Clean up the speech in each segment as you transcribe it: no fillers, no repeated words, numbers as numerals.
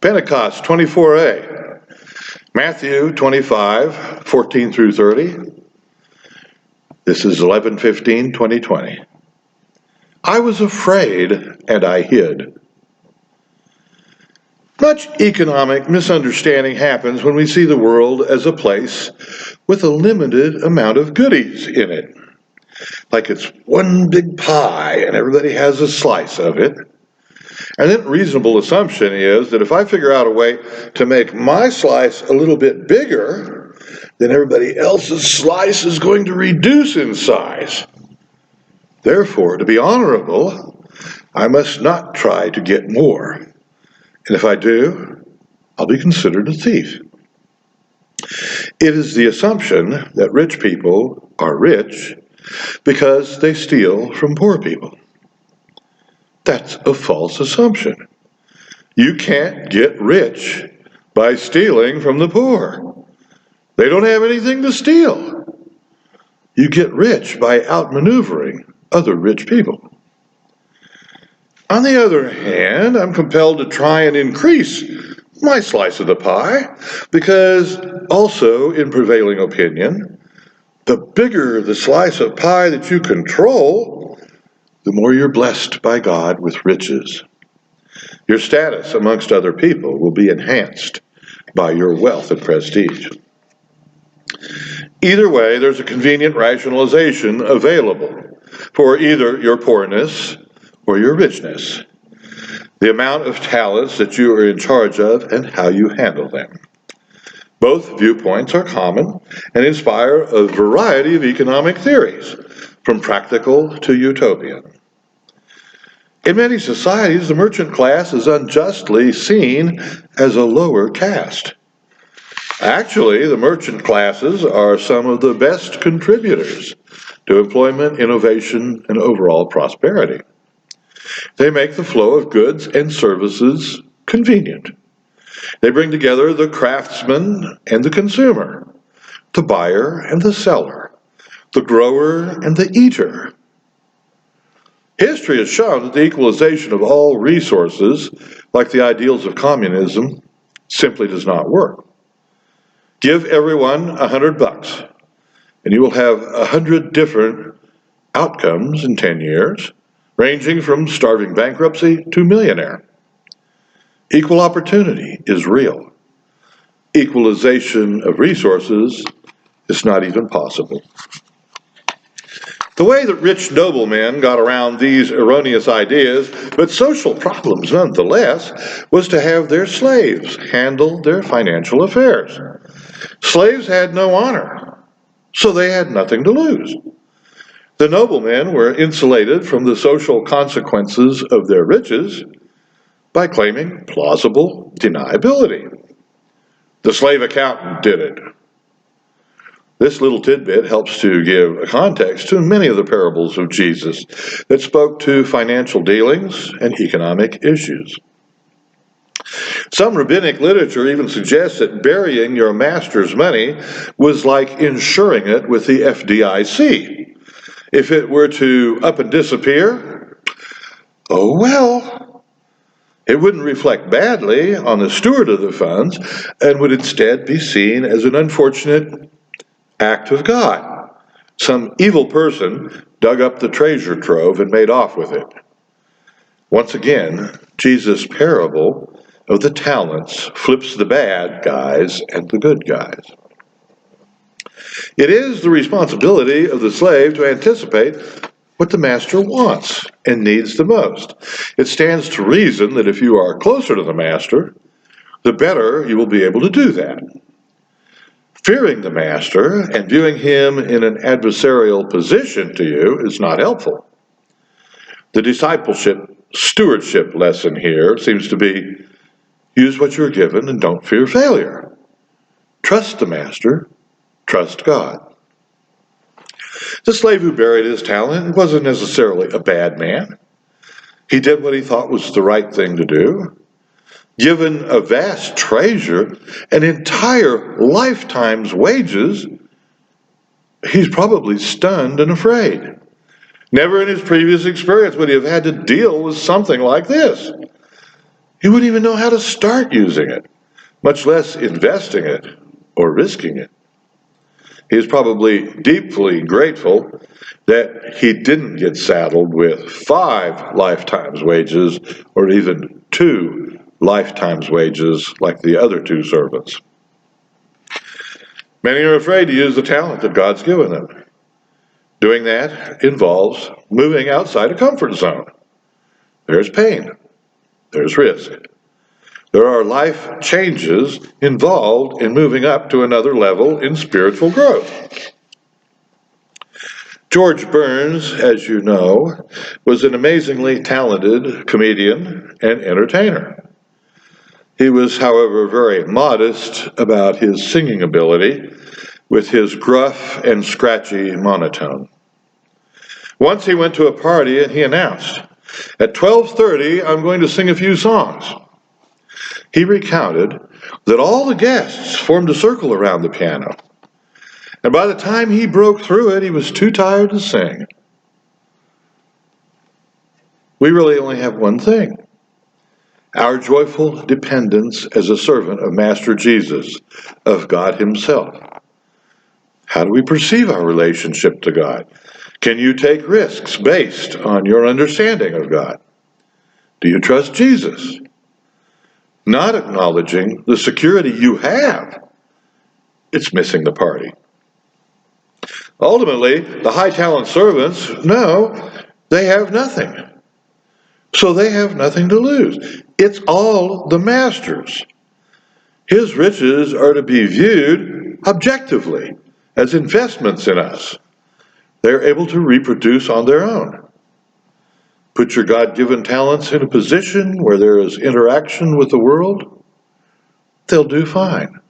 Pentecost 24a, Matthew 25, 14 through 30. This is 11/15/2020. I was afraid and I hid. Much economic misunderstanding happens when we see the world as a place with a limited amount of goodies in it. Like it's one big pie and everybody has a slice of it. And then reasonable assumption is that if I figure out a way to make my slice a little bit bigger, then everybody else's slice is going to reduce in size. Therefore, to be honorable, I must not try to get more. And if I do, I'll be considered a thief. It is the assumption that rich people are rich because they steal from poor people. That's a false assumption. You can't get rich by stealing from the poor. They don't have anything to steal. You get rich by outmaneuvering other rich people. On the other hand, I'm compelled to try and increase my slice of the pie because also in prevailing opinion, the bigger the slice of pie that you control, the more you're blessed by God with riches. Your status amongst other people will be enhanced by your wealth and prestige. Either way, there's a convenient rationalization available for either your poorness or your richness, the amount of talents that you are in charge of and how you handle them. Both viewpoints are common and inspire a variety of economic theories, from practical to utopian. In many societies, the merchant class is unjustly seen as a lower caste. Actually, the merchant classes are some of the best contributors to employment, innovation, and overall prosperity. They make the flow of goods and services convenient. They bring together the craftsman and the consumer, the buyer and the seller, the grower and the eater. History has shown that the equalization of all resources, like the ideals of communism, simply does not work. Give everyone $100, and you will have 100 different outcomes in 10 years, ranging from starving bankruptcy to millionaire. Equal opportunity is real. Equalization of resources is not even possible. The way that rich noblemen got around these erroneous ideas, but social problems nonetheless, was to have their slaves handle their financial affairs. Slaves had no honor, so they had nothing to lose. The noblemen were insulated from the social consequences of their riches by claiming plausible deniability. The slave accountant did it. This little tidbit helps to give a context to many of the parables of Jesus that spoke to financial dealings and economic issues. Some rabbinic literature even suggests that burying your master's money was like insuring it with the FDIC. If it were to up and disappear, oh well. It wouldn't reflect badly on the steward of the funds and would instead be seen as an unfortunate act of God. Some evil person dug up the treasure trove and made off with it. Once again, Jesus' parable of the talents flips the bad guys and the good guys. It is the responsibility of the slave to anticipate what the master wants and needs the most. It stands to reason that if you are closer to the master, the better you will be able to do that. Fearing the master and viewing him in an adversarial position to you is not helpful. The discipleship stewardship lesson here seems to be use what you're given and don't fear failure. Trust the master, trust God. The slave who buried his talent wasn't necessarily a bad man. He did what he thought was the right thing to do. Given a vast treasure, an entire lifetime's wages, he's probably stunned and afraid. Never in his previous experience would he have had to deal with something like this. he wouldn't even know how to start using it, much less investing it or risking it. He is probably deeply grateful that he didn't get saddled with 5 lifetimes' wages or even 2 lifetimes' wages like the other 2 servants. Many are afraid to use the talent that God's given them. Doing that involves moving outside a comfort zone. There's pain. There's risk. There are life changes involved in moving up to another level in spiritual growth. George Burns, as you know, was an amazingly talented comedian and entertainer. He was, however, very modest about his singing ability with his gruff and scratchy monotone. Once he went to a party and he announced, "At 12:30, I'm going to sing a few songs." He recounted that all the guests formed a circle around the piano, and by the time he broke through it, he was too tired to sing. We really only have one thing: our joyful dependence as a servant of Master Jesus, of God Himself. How do we perceive our relationship to God? Can you take risks based on your understanding of God? Do you trust Jesus? Not acknowledging the security you have, it's missing the party. Ultimately, the high talent servants know they have nothing. So they have nothing to lose. It's all the master's. His riches are to be viewed objectively as investments in us. They're able to reproduce on their own. Put your God-given talents in a position where there is interaction with the world, they'll do fine.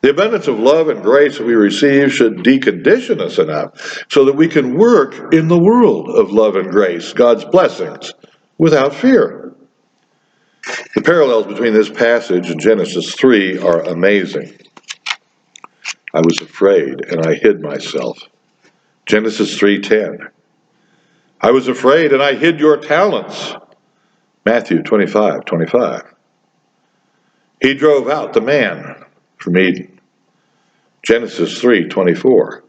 The abundance of love and grace that we receive should decondition us enough so that we can work in the world of love and grace, God's blessings, without fear. The parallels between this passage and Genesis 3 are amazing. I was afraid and I hid myself. Genesis 3:10. I was afraid and I hid your talents. Matthew 25:25. He drove out the man from Eden. Genesis 3:24.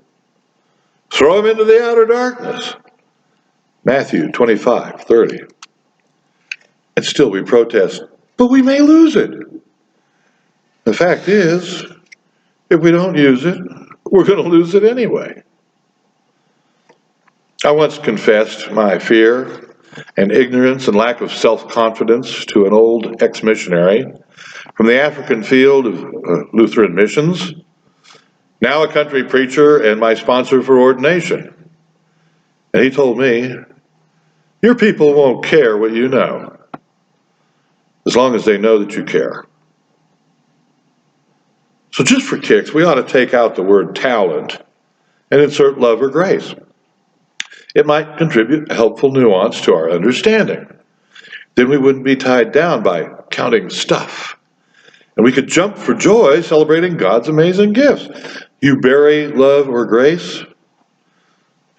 Throw him into the outer darkness. Matthew 25:30. And still we protest, but we may lose it. The fact is, if we don't use it, we're going to lose it anyway. I once confessed my fear and ignorance and lack of self-confidence to an old ex-missionary from the African field of Lutheran missions, now a country preacher and my sponsor for ordination. And he told me, your people won't care what you know, as long as they know that you care. So just for kicks, we ought to take out the word talent and insert love or grace. It might contribute a helpful nuance to our understanding. Then we wouldn't be tied down by counting stuff. And we could jump for joy celebrating God's amazing gifts. You bury love or grace,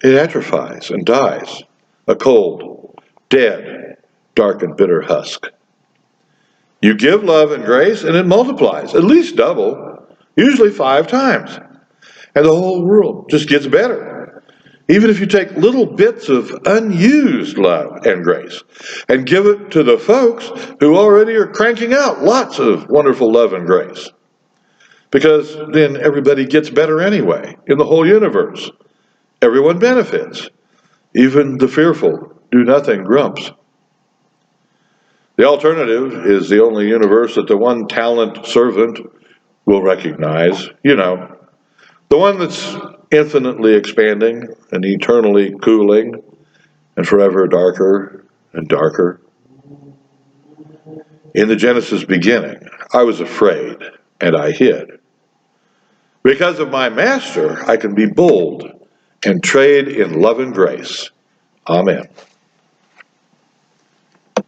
it atrophies and dies, a cold, dead, dark and bitter husk. You give love and grace and it multiplies, at least double, usually 5 times. And the whole world just gets better. Even if you take little bits of unused love and grace and give it to the folks who already are cranking out lots of wonderful love and grace. Because then everybody gets better anyway in the whole universe. Everyone benefits. Even the fearful, do-nothing grumps. The alternative is the only universe that the one talent servant will recognize, the one that's infinitely expanding and eternally cooling and forever darker and darker. In the Genesis beginning, I was afraid and I hid. Because of my master, I can be bold and trade in love and grace. Amen.